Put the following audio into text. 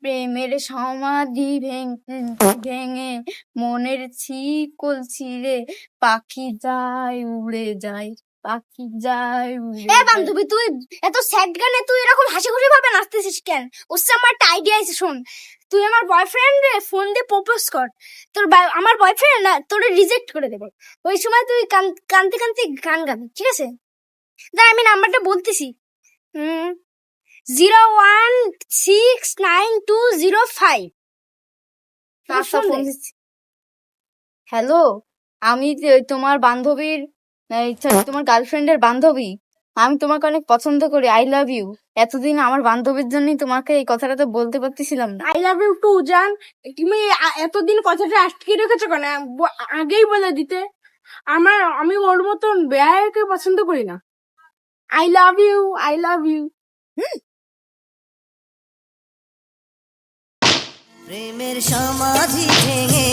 প্রেমের সমাধি ভেঙে ভেঙে মনের শিকল ছিঁড়ে পাখি যায় উড়ে যায়, পাখি যায় উড়ে যায়। বান্ধবী, তুই এত স্যাড গানে তুই এরকম হাসি খুশি ভাবে নাচতেছিস কেন? ওর আমার একটা আইডিয়া আছে, শোন। তুই আমার বয়ফ্রেন্ড রে ফোন দিয়ে প্রপোজ কর। আমার বয়ফ্রেন্ড না তোরে রিজেক্ট করে দেবে। ওই সময় তুই কানতে কানতে গান গাবি, ঠিক আছে? দাঁড়া, আমি নাম্বারটা বলতেছি। 0169205। হ্যালো, আমি তোমার বান্ধবীর তোমার গার্লফ্রেন্ডের বান্ধবী। আমি তোমাকে অনেক পছন্দ করি। I love you. এতদিন আমার বান্ধবীর জন্যই তোমাকে এই কথাটা তো বলতে পারতেছিলাম না। আই লাভ ইউ টু জান। তুমি এতদিন কথাটা আটকে রেখেছো কেন? আগেই বলে দিতে। আমি ওর মতন বেয়াকে পছন্দ করি না। I love you, I love you. প্রেমের সমাধি ভেঙে